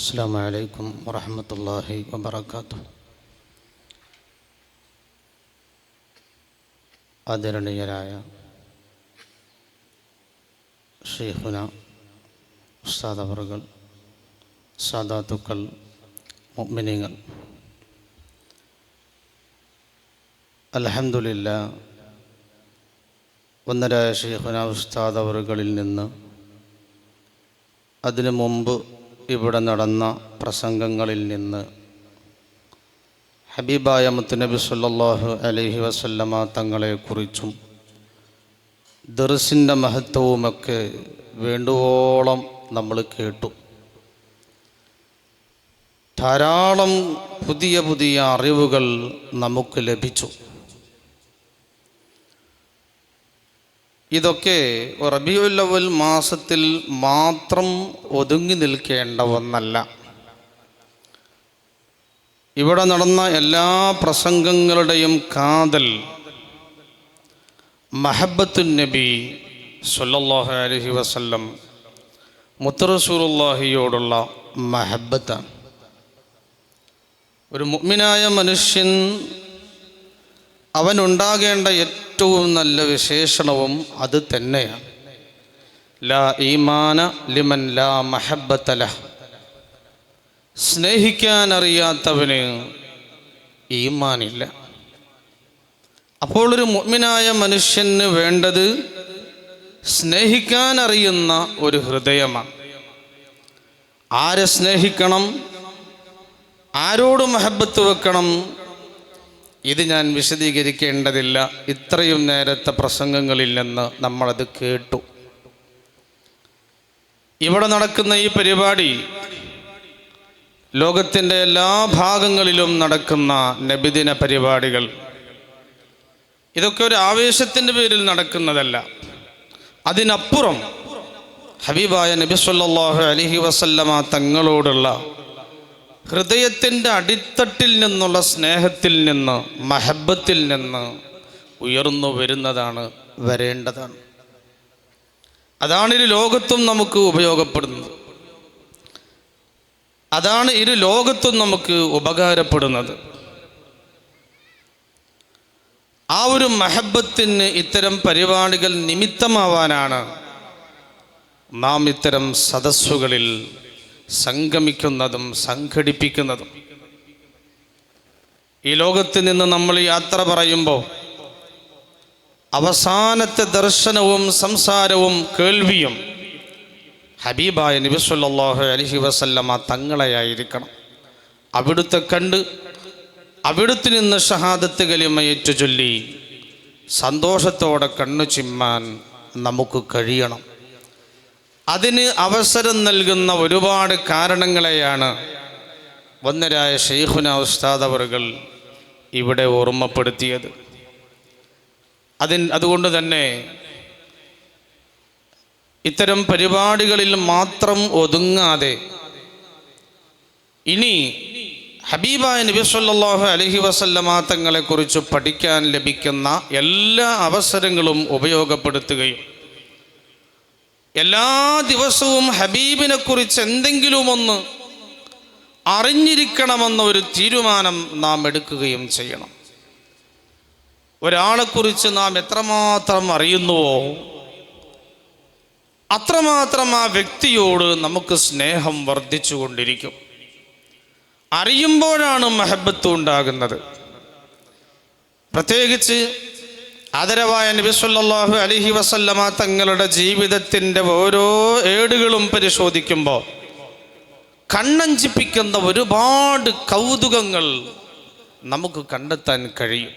അസ്സലാമു അലൈക്കും വറഹ്മത്തുള്ളാഹി വബറകാതുഹു. ആദരണീയരായ ഷെയ്ഖുന ഉസ്താദ് അവറുകൾ, സാദാത്തുക്കൾ, മുഅ്മിനീങ്ങൾ, അൽഹംദുലില്ലാഹ് വന്ദരായ ഷെയ്ഖുന ഉസ്താദ് അവറുകളിൽ നിന്ന് അതിനു മുമ്പ് ഇവിടെ നടന്ന പ്രസംഗങ്ങളിൽ നിന്ന് ഹബീബായ മുത്തുനബി സല്ലല്ലാഹു അലൈഹി വസല്ലമ തങ്ങളെക്കുറിച്ചും ദർസിൻ്റെ മഹത്വവുമൊക്കെ വേണ്ടുവോളം നമ്മൾ കേട്ടു. ധാരാളം പുതിയ പുതിയ അറിവുകൾ നമുക്ക് ലഭിച്ചു. ഇതൊക്കെ റബീഉൽ അവ്വൽ മാസത്തിൽ മാത്രം ഒതുങ്ങി നിൽക്കേണ്ട ഒന്നല്ല. ഇവിടെ നടന്ന എല്ലാ പ്രസംഗങ്ങളുടെയും കാതൽ മഹബ്ബത്തുൻ നബി സല്ലല്ലാഹു അലൈഹി വസല്ലം മുത്ത് റസൂലുള്ളാഹിയോടുള്ള മഹബ്ബത്താണ്. ഒരു മുഅ്മിനായ മനുഷ്യൻ അവനുണ്ടാകേണ്ട ഏറ്റവും നല്ല വിശേഷണവും അത് തന്നെയാണ്. ലാ ഈമാന ലിമൻ ലാ മഹബ്ബത ലഹ്. സ്നേഹിക്കാൻ അറിയാത്തവന് ഈമാനില്ല. അപ്പോൾ ഒരു മുഅ്മിനായ മനുഷ്യന് വേണ്ടത് സ്നേഹിക്കാൻ അറിയുന്ന ഒരു ഹൃദയമാണ്. ആരെ സ്നേഹിക്കണം, ആരോട് മഹബ്ബത്ത് വെക്കണം, ഇത് ഞാൻ വിശദീകരിക്കേണ്ടതില്ല. ഇത്രയും നേരത്തെ പ്രസംഗങ്ങളിൽ നിന്ന് നമ്മളത് കേട്ടു. ഇവിടെ നടക്കുന്ന ഈ പരിപാടി ലോകത്തിൻ്റെ എല്ലാ ഭാഗങ്ങളിലും നടക്കുന്ന നബിദിന പരിപാടികൾ, ഇതൊക്കെ ഒരു ആവേശത്തിൻ്റെ പേരിൽ നടക്കുന്നതല്ല. അതിനപ്പുറം ഹബീബായ നബി സല്ലല്ലാഹു അലൈഹി വസല്ലമ തങ്ങളോടുള്ള ഹൃദയത്തിൻ്റെ അടിത്തട്ടിൽ നിന്നുള്ള സ്നേഹത്തിൽ നിന്ന്, മഹബ്ബത്തിൽ നിന്ന് ഉയർന്നു വരുന്നതാണ്, വരേണ്ടതാണ്. അതാണ് ഇരു ലോകത്തും നമുക്ക് ഉപയോഗപ്പെടുന്നത്. അതാണ് ഇരു ലോകത്തും നമുക്ക് ഉപകാരപ്പെടുന്നത്. ആ ഒരു മഹബ്ബത്തിന് ഇത്തരം പരിപാടികൾ നിമിത്തമാവാനാണ് നാം ഇത്തരം സദസ്സുകളിൽ സംഗമിക്കുന്നതും സംഘടിപ്പിക്കുന്നതും. ഈ ലോകത്ത് നിന്ന് നമ്മൾ യാത്ര പറയുമ്പോൾ അവസാനത്തെ ദർശനവും സംസാരവും കേൾവിയും ഹബീബായ നബി സല്ലല്ലാഹു അലൈഹി വസല്ലമ തങ്ങളെയായിരിക്കണം. അവിടുത്തെ കണ്ട് അവിടുത്തെ നിന്ന് ഷഹാദത്ത് കലിമയേറ്റു ചൊല്ലി സന്തോഷത്തോടെ കണ്ണു ചിമ്മാൻ നമുക്ക് കഴിയണം. അതിന് അവസരം നൽകുന്ന ഒരുപാട് കാരണങ്ങളെയാണ് വന്ദരായ ഷെയ്ഖുന ഉസ്താദ് അവറുകൾ ഇവിടെ ഓർമ്മപ്പെടുത്തിയത്. അതുകൊണ്ട് തന്നെ ഇത്തരം പരിപാടികളിൽ മാത്രം ഒതുങ്ങാതെ ഇനി ഹബീബായ നബി സല്ലല്ലാഹു അലൈഹി വസല്ലമ തങ്ങളെക്കുറിച്ച് പഠിക്കാൻ ലഭിക്കുന്ന എല്ലാ അവസരങ്ങളും ഉപയോഗപ്പെടുത്തുകയും എല്ലാ ദിവസവും ഹബീബിനെ കുറിച്ച് എന്തെങ്കിലും ഒന്ന് അറിഞ്ഞിരിക്കണമെന്ന ഒരു തീരുമാനം നാം എടുക്കുകയും ചെയ്യണം. ഒരാളെക്കുറിച്ച് നാം എത്രമാത്രം അറിയുന്നുവോ അത്രമാത്രം ആ വ്യക്തിയോട് നമുക്ക് സ്നേഹം വർദ്ധിച്ചു കൊണ്ടിരിക്കും. അറിയുമ്പോഴാണ് മഹബ്ബത്ത് ഉണ്ടാകുന്നത്. പ്രത്യേകിച്ച് ആദരവായ നബി സല്ലല്ലാഹു അലൈഹി വസല്ലമ തങ്ങളുടെ ജീവിതത്തിൻ്റെ ഓരോ ഏടുകളും പരിശോധിക്കുമ്പോൾ കണ്ണഞ്ചിപ്പിക്കുന്ന ഒരുപാട് കൗതുകങ്ങൾ നമുക്ക് കണ്ടെത്താൻ കഴിയും.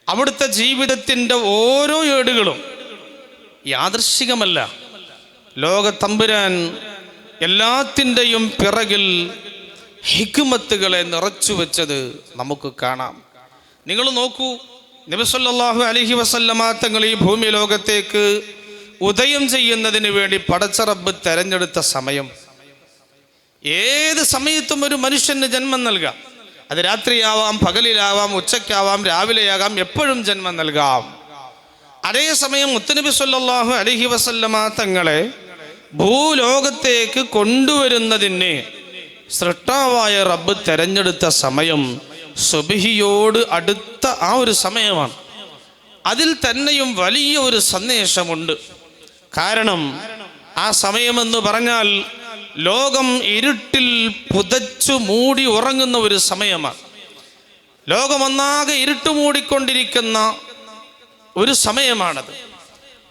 അവിടുത്തെ ജീവിതത്തിൻ്റെ ഓരോ ഏടുകളും യാദൃശ്ചികമല്ല. ലോകത്തമ്പുരാൻ എല്ലാത്തിൻ്റെയും പിറകിൽ ഹിക്മത്തുകളെ നിറച്ചു വെച്ചത് നമുക്ക് കാണാം. നിങ്ങൾ നോക്കൂ, നബി സല്ലല്ലാഹു അലൈഹി വസല്ലമ തങ്ങൾ ഈ ഭൂമി ലോകത്തേക്ക് ഉദയം ചെയ്യുന്നതിന് വേണ്ടി പടച്ച റബ്ബ് തെരഞ്ഞെടുത്ത സമയം, ഏത് സമയത്തും ഒരു മനുഷ്യന് ജന്മം നൽകാം. അത് രാത്രിയാവാം, പകലിലാവാം, ഉച്ചയ്ക്കാവാം, രാവിലെയാകാം, എപ്പോഴും ജന്മം നൽകാം. അതേസമയം മുത്തുനബി സല്ലല്ലാഹു അലൈഹി വസല്ലമ തങ്ങളെ ഭൂലോകത്തേക്ക് കൊണ്ടുവരുന്നതിന് സൃഷ്ടാവായ റബ്ബ് തെരഞ്ഞെടുത്ത സമയം സുബ്ഹിയോട് അടുത്ത ആ ഒരു സമയമാണ്. അതിൽ തന്നെയും വലിയ ഒരു സന്ദേശമുണ്ട്. കാരണം ആ സമയമെന്ന് പറഞ്ഞാൽ ലോകം ഇരുട്ടിൽ പുതച്ചു മൂടി ഉറങ്ങുന്ന ഒരു സമയമാണ്. ലോകമൊന്നാകെ ഇരുട്ട് മൂടിക്കൊണ്ടിരിക്കുന്ന ഒരു സമയമാണത്.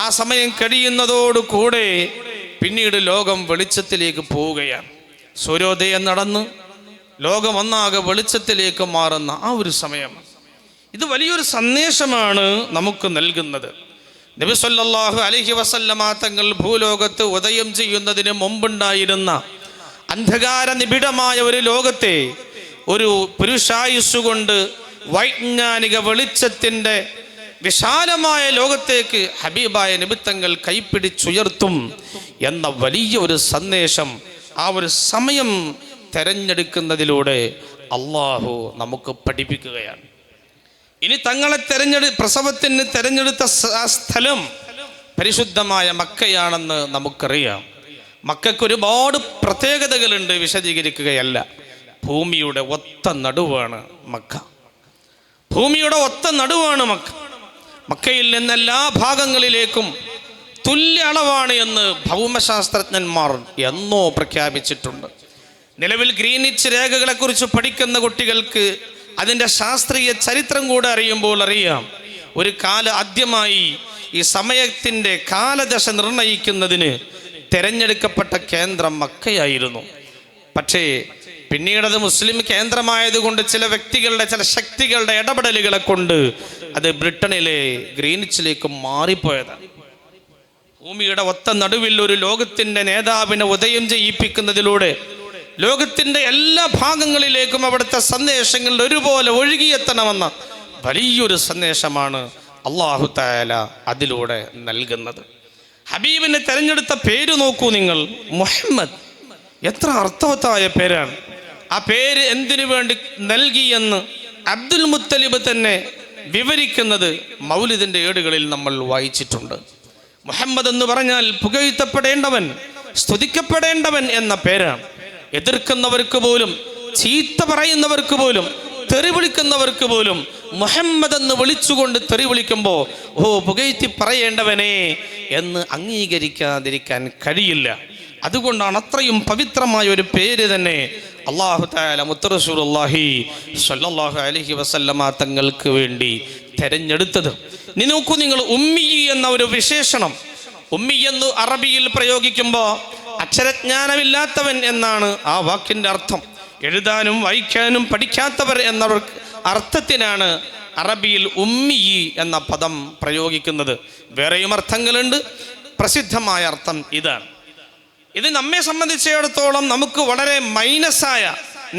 ആ സമയം കഴിയുന്നതോടുകൂടെ പിന്നീട് ലോകം വെളിച്ചത്തിലേക്ക് പോവുകയാണ്. സൂര്യോദയം നടന്ന് ലോകമൊന്നാകെ വെളിച്ചത്തിലേക്ക് മാറുന്ന ആ ഒരു സമയമാണ്. ഇത് വലിയൊരു സന്ദേശമാണ് നമുക്ക് നൽകുന്നത്. നബി സല്ലല്ലാഹു അലൈഹി വസല്ലമ തങ്ങൾ ഭൂലോകത്ത് ഉദയം ചെയ്യുന്നതിന് മുമ്പുണ്ടായിരുന്ന അന്ധകാര നിബിഡമായ ഒരു ലോകത്തെ ഒരു പുരുഷായുസ്സുകൊണ്ട് വൈജ്ഞാനിക വെളിച്ചത്തിൻ്റെ വിശാലമായ ലോകത്തേക്ക് ഹബീബായ നബി തങ്ങൾ കൈപ്പിടിച്ചുയർത്തും എന്ന വലിയ ഒരു സന്ദേശം ആ ഒരു സമയം തെരഞ്ഞെടുക്കുന്നതിലൂടെ അള്ളാഹു നമുക്ക് പഠിപ്പിക്കുകയാണ്. ഇനി തങ്ങളെ പ്രസവത്തിന് തെരഞ്ഞെടുത്ത ആ സ്ഥലം പരിശുദ്ധമായ മക്കയാണെന്ന് നമുക്കറിയാം. മക്കയ്ക്ക് ഒരുപാട് പ്രത്യേകതകളുണ്ട്, വിശദീകരിക്കുകയല്ല. ഭൂമിയുടെ ഒത്ത നടുവാണ് മക്ക. ഭൂമിയുടെ ഒത്ത നടുവാണ് മക്ക. മക്കയിൽ നിന്ന് എല്ലാ ഭാഗങ്ങളിലേക്കും തുല്യ അളവാണ് എന്ന് ഭൗമശാസ്ത്രജ്ഞന്മാർ എന്നോ പ്രഖ്യാപിച്ചിട്ടുണ്ട്. നിലവിൽ ഗ്രീനിച്ച് രേഖകളെക്കുറിച്ച് പഠിക്കുന്ന കുട്ടികൾക്ക് അതിൻ്റെ ശാസ്ത്രീയ ചരിത്രം കൂടെ അറിയുമ്പോൾ അറിയാം, ഒരു ആദ്യമായി ഈ സമയത്തിൻ്റെ കാലദശ നിർണയിക്കുന്നതിന് തിരഞ്ഞെടുക്കപ്പെട്ട കേന്ദ്രം മക്കയായിരുന്നു. പക്ഷേ പിന്നീടത് മുസ്ലിം കേന്ദ്രമായതുകൊണ്ട് ചില വ്യക്തികളുടെ ചില ശക്തികളുടെ ഇടപെടലുകളെ കൊണ്ട് അത് ബ്രിട്ടനിലെ ഗ്രീനിച്ചിലേക്ക് മാറിപ്പോയതാണ്. ഭൂമിയുടെ ഒത്ത നടുവിൽ ഒരു ലോകത്തിൻ്റെ നേതാവിനെ ഉദയം ചെയ്യിപ്പിക്കുന്നതിലൂടെ ലോകത്തിൻ്റെ എല്ലാ ഭാഗങ്ങളിലേക്കും അവിടുത്തെ സന്ദേശങ്ങൾ ഒരുപോലെ ഒഴുകിയെത്തണമെന്ന വലിയൊരു സന്ദേശമാണ് അല്ലാഹു തആല അതിലൂടെ നൽകുന്നത്. ഹബീബിനെ തെരഞ്ഞെടുത്ത പേര് നോക്കൂ നിങ്ങൾ, മുഹമ്മദ്. എത്ര അർത്ഥവത്തായ പേരാണ്. ആ പേര് എന്തിനു വേണ്ടി നൽകിയെന്ന് അബ്ദുൽ മുത്തലിബ് തന്നെ വിവരിക്കുന്നത് മൗലിദിൻ്റെ ഏടുകളിൽ നമ്മൾ വായിച്ചിട്ടുണ്ട്. മുഹമ്മദ് എന്ന് പറഞ്ഞാൽ പുകഴ്ത്തപ്പെടേണ്ടവൻ, സ്തുതിക്കപ്പെടേണ്ടവൻ എന്ന പേരാണ്. എതിർക്കുന്നവർക്ക് പോലും, ചീത്ത പറയുന്നവർക്ക് പോലും, തെറി വിളിക്കുന്നവർക്ക് പോലും മുഹമ്മദ് എന്ന് വിളിച്ചുകൊണ്ട് തെറി വിളിക്കുമ്പോൾ പുകഴ്ത്തി പറയേണ്ടവനെ എന്ന് അംഗീകരിക്കാതിരിക്കാൻ കഴിയില്ല. അതുകൊണ്ടാണ് അത്രയും പവിത്രമായ ഒരു പേര് തന്നെ അല്ലാഹു തആല മുത്ത് റസൂലുള്ളാഹി സ്വല്ലല്ലാഹു അലൈഹി വസല്ലമ തങ്ങൾക്ക് വേണ്ടി തെരഞ്ഞെടുത്തത്. നീ നോക്കൂ നിങ്ങൾ, ഉമ്മി എന്ന ഒരു വിശേഷണം, ഉമ്മി എന്ന് അറബിയിൽ പ്രയോഗിക്കുമ്പോൾ അക്ഷരജ്ഞാനമില്ലാത്തവൻ എന്നാണ് ആ വാക്കിൻ്റെ അർത്ഥം. എഴുതാനും വായിക്കാനും പഠിക്കാത്തവർ എന്ന അർത്ഥത്തിനാണ് അറബിയിൽ ഉമ്മി എന്ന പദം പ്രയോഗിക്കുന്നത്. വേറെയും അർത്ഥങ്ങളുണ്ട്, പ്രസിദ്ധമായ അർത്ഥം ഇതാണ്. ഇത് നമ്മെ സംബന്ധിച്ചിടത്തോളം നമുക്ക് വളരെ മൈനസായ,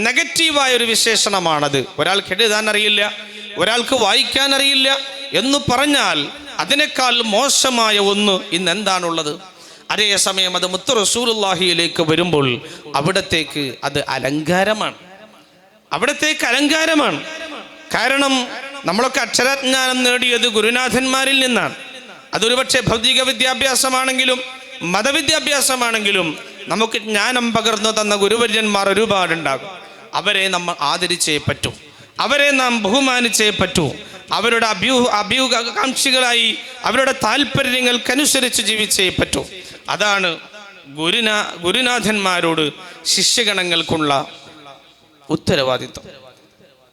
നെഗറ്റീവായ ഒരു വിശേഷണമാണത്. ഒരാൾക്ക് എഴുതാൻ അറിയില്ല, ഒരാൾക്ക് വായിക്കാൻ അറിയില്ല എന്ന് പറഞ്ഞാൽ അതിനേക്കാൾ മോശമായ ഒന്ന് ഇന്ന് എന്താണുള്ളത്? അതേസമയം അത് മുത്ത് റസൂലുള്ളാഹിയിലേക്ക് വരുമ്പോൾ അവിടത്തേക്ക് അത് അലങ്കാരമാണ്. അവിടത്തേക്ക് അലങ്കാരമാണ്. കാരണം നമ്മളൊക്കെ അക്ഷരജ്ഞാനം നേടിയത് ഗുരുനാഥന്മാരിൽ നിന്നാണ്. അതൊരു പക്ഷേ ഭൗതിക വിദ്യാഭ്യാസമാണെങ്കിലും മതവിദ്യാഭ്യാസമാണെങ്കിലും നമുക്ക് ജ്ഞാനം പകർന്നു തന്ന ഗുരുവര്യന്മാർ ഒരുപാടുണ്ടാകും. അവരെ നമ്മൾ ആദരിച്ചേ പറ്റൂ, അവരെ നാം ബഹുമാനിച്ചേ പറ്റൂ. അവരുടെ അഭ്യൂകാംക്ഷികളായി അവരുടെ താല്പര്യങ്ങൾക്കനുസരിച്ച് ജീവിച്ചേ പറ്റൂ. അതാണ് ഗുരുനാഥന്മാരോട് ശിഷ്യഗണങ്ങൾക്കുള്ള ഉത്തരവാദിത്വം.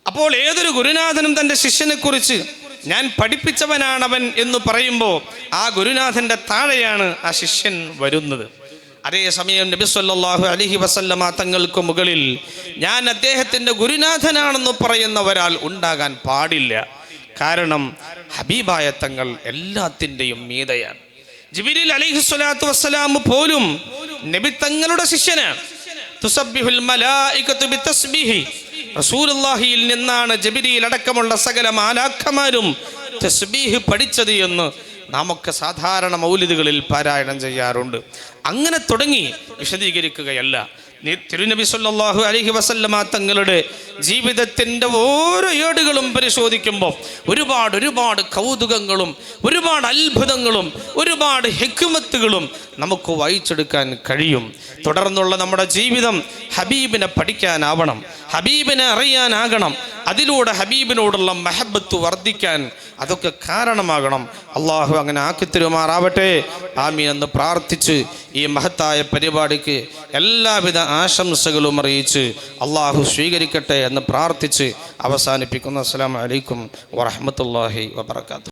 അപ്പോൾ ഏതൊരു ഗുരുനാഥനും തൻ്റെ ശിഷ്യനെ കുറിച്ച് ഞാൻ പഠിപ്പിച്ചവനാണവൻ എന്ന് പറയുമ്പോൾ ആ ഗുരുനാഥൻ്റെ താഴെയാണ് ആ ശിഷ്യൻ വരുന്നത്. അതേസമയം നബി സല്ലല്ലാഹു അലൈഹി വസല്ലമ തങ്ങൾക്ക് മുകളിൽ ഞാൻ അദ്ദേഹത്തിൻ്റെ ഗുരുനാഥനാണെന്ന് പറയുന്ന ഒരാൾ ഉണ്ടാകാൻ പാടില്ല. കാരണം ഹബീബായ തങ്ങൾ എല്ലാത്തിൻ്റെയും മീതയാണ്. ജിബ്രീൽ അലൈഹിസ്സലാത്തു വസ്സലാം പോലും നബി തങ്ങളുടെ ശിഷ്യനാണ്. തുസബ്ബിഹുൽ മലായികതു ബിതസ്ബീഹി, റസൂലുള്ളാഹിയിൽ നിന്നാണ് ജിബ്രീൽ അടക്കമുള്ള സകല മാലാഖമാരും തസ്ബീഹ് പഠിച്ചത് എന്ന് നാമൊക്കെ സാധാരണ മൗലിദുകളിൽ പാരായണം ചെയ്യാറുണ്ട്. അങ്ങനെ തുടങ്ങി വിശദീകരിക്കുകയല്ല. തിരുനബി സല്ലല്ലാഹു അലൈഹി വസല്ലമ തങ്ങളുടെ ജീവിതത്തിൻ്റെ ഓരോ ഏടുകളും പരിശോധിക്കുമ്പോൾ ഒരുപാട് കൗതുകങ്ങളും ഒരുപാട് അത്ഭുതങ്ങളും ഒരുപാട് ഹിക്മത്തുകളും നമുക്ക് വായിച്ചെടുക്കാൻ കഴിയും. തുടർന്നുള്ള നമ്മുടെ ജീവിതം ഹബീബിനെ പഠിക്കാനാവണം, ഹബീബിനെ അറിയാനാകണം. അതിലൂടെ ഹബീബിനോടുള്ള മഹബത്ത് വർദ്ധിക്കാൻ അതൊക്കെ കാരണമാകണം. അള്ളാഹു അങ്ങനെ ആക്കിത്തരുമാറാവട്ടെ. ആമീൻ എന്ന് പ്രാർത്ഥിച്ച് ഈ മഹത്തായ പരിപാടിക്ക് എല്ലാവിധ ആശംസകളും അറിയിച്ച് അള്ളാഹു സ്വീകരിക്കട്ടെ എന്ന് പ്രാർത്ഥിച്ച് അവസാനിപ്പിക്കുന്നു. അസ്സലാമു അലൈക്കും വറഹ്മത്തുള്ളാഹി വബറകാതുഹു.